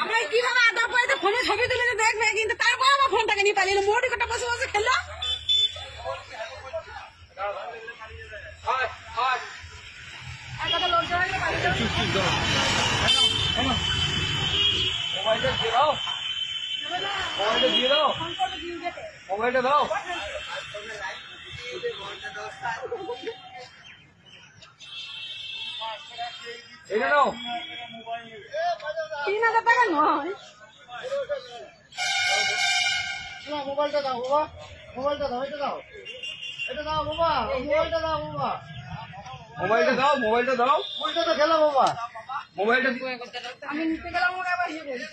আমরা কিভাবে আদা পাইতে ফোনে ছবি তুলে দেখবে, কিন্তু তারপর আমার ফোনটাকে নিয়ে পালিয়ে মোটি কটা বসে বসে খেললো। মোবাইলটা দাও। 3000 টাকা নয়। মোবাইলটা দাও বাবা, মোবাইলটা দাও, এটা দাও, এটা দাও বাবা, মোবাইলটা দাও বাবা, মোবাইলটা দাও, মোবাইলটা দাও, মোবাইলটা তো খেলো বাবা, মোবাইলটা আমি নিতে গেলাম ওরা আবার ইয়ে বলছে।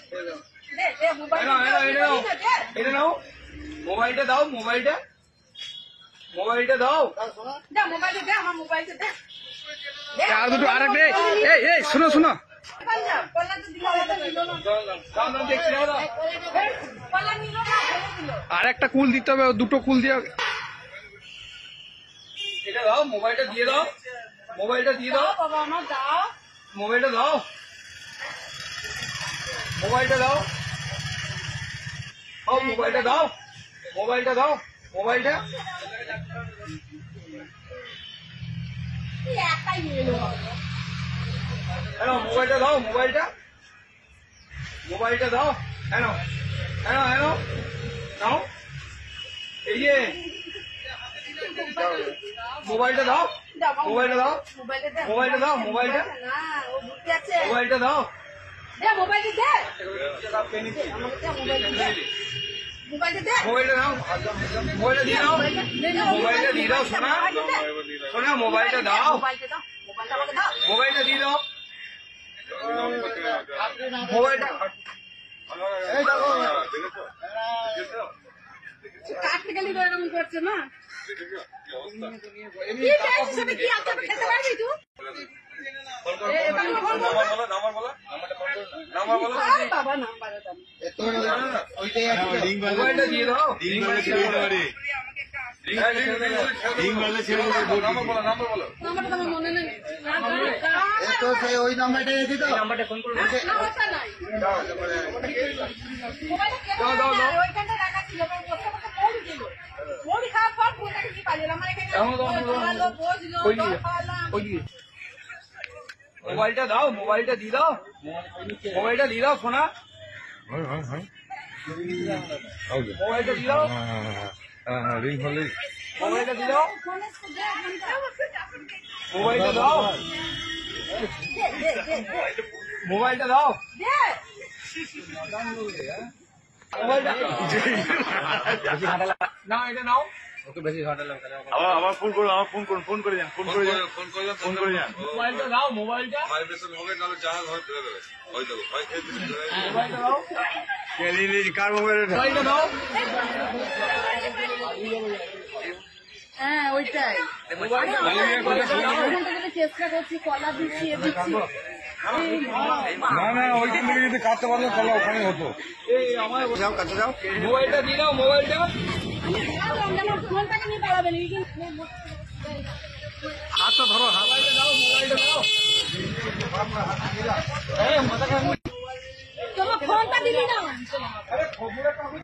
এটা নাও, মোবাইলটা দাও, মোবাইলটা মোবাইলটা দাও। দে মোবাইলটা দে, আমার মোবাইলটা দে। আর দুটো আর একটা এই শোনো শোনো পল্লা তো দিল না, দেখছি দাও। পল্লা নিল না, ফেলে দিল। আর একটা কুল দিতে হবে, দুটো কুল দিয়ে। এটা দাও, মোবাইলটা দিয়ে দাও, মোবাইলটা দিয়ে দাও, বাবা আমার দাও, মোবাইলটা দাও, মোবাইলটা দাও, ও মোবাইলটা দাও, মোবাইলটা দাও, মোবাইলটা একাই নিয়ে এলো। এনো মোবাইলটা দাও, মোবাইলটা মোবাইলটা দাও, এনো এনো এনো নাও, এই যে মোবাইলটা দাও, মোবাইলটা দাও, মোবাইলটা দে, মোবাইলটা দাও, মোবাইলটা না ও বুঝতে আছে। মোবাইলটা দাও, দে মোবাইলটা দে, মোবাইলটা দে, মোবাইলটা দাও, মোবাইলটা দিয়ে দাও, মোবাইলটা দিয়ে দাও, সোনা সোনা মোবাইলটা দাও, মোবাইলটা দাও, মোবাইলটা আমাকে দাও। মোবাইলটা দিয়ে দাও, মোবাইলটা কাটতে গেলি তো এরকম করছে না। কি টেনশন, কি আছে খেতে পারবি তুই? বাবা নাম্বার দাও, মোবাইলটা দিয়ে দাও, নাম্বারটা আমার মনে নেই। তো সেই ওই নাম্বারটা দিয়ে দাও, নাম্বারটা ফোন করো, নাম্বারটা নাই। মোবাইলটা কেন ওইখানটা রাখা ছিল, বসে বসে পড়ি দিল। পড়ি খাওয়ার পর ফোনটাকে কি পালিয়ে আমার এখানে বসলো, খাওয়ালাম। মোবাইলটা দাও, মোবাইলটা দিয়ে দাও, মোবাইলটা দিয়ে দাও, সোনা মোবাইলটা দিয়ে দাও, মোবাইলটা দিয়ে দাও, মোবাইলটা দাও, মোবাইলটা দাও, মোবাইলটা নাও, এটা নাও, আবার ফোন করুন, আমার ফোন করুন, ফোন করে যান, ফোন করে যান, ফোন করে যান। মোবাইলটা দাও, মোবাইলটা মোবাইলটা দাও, কার মোবাইল? মোবাইলটা দাও, হ্যাঁ ওইটাই চেষ্টা করছি, কলা দিচ্ছি, এ দিচ্ছি। না না, ওইখান থেকে যদি কাটতে পারলে তাহলে ওখানে হতো। এই আমার যাও, কাছে যাও, মোবাইলটা দিয়ে দাও, মোবাইলটা আমার ফোনটাকে নিয়ে পালাবেন। হাতটা ধরো, মোবাইলটা দাও, মোবাইলটা দাও, মাথা খারাপ, তোমার ফোনটা দিবি না। আরে খবর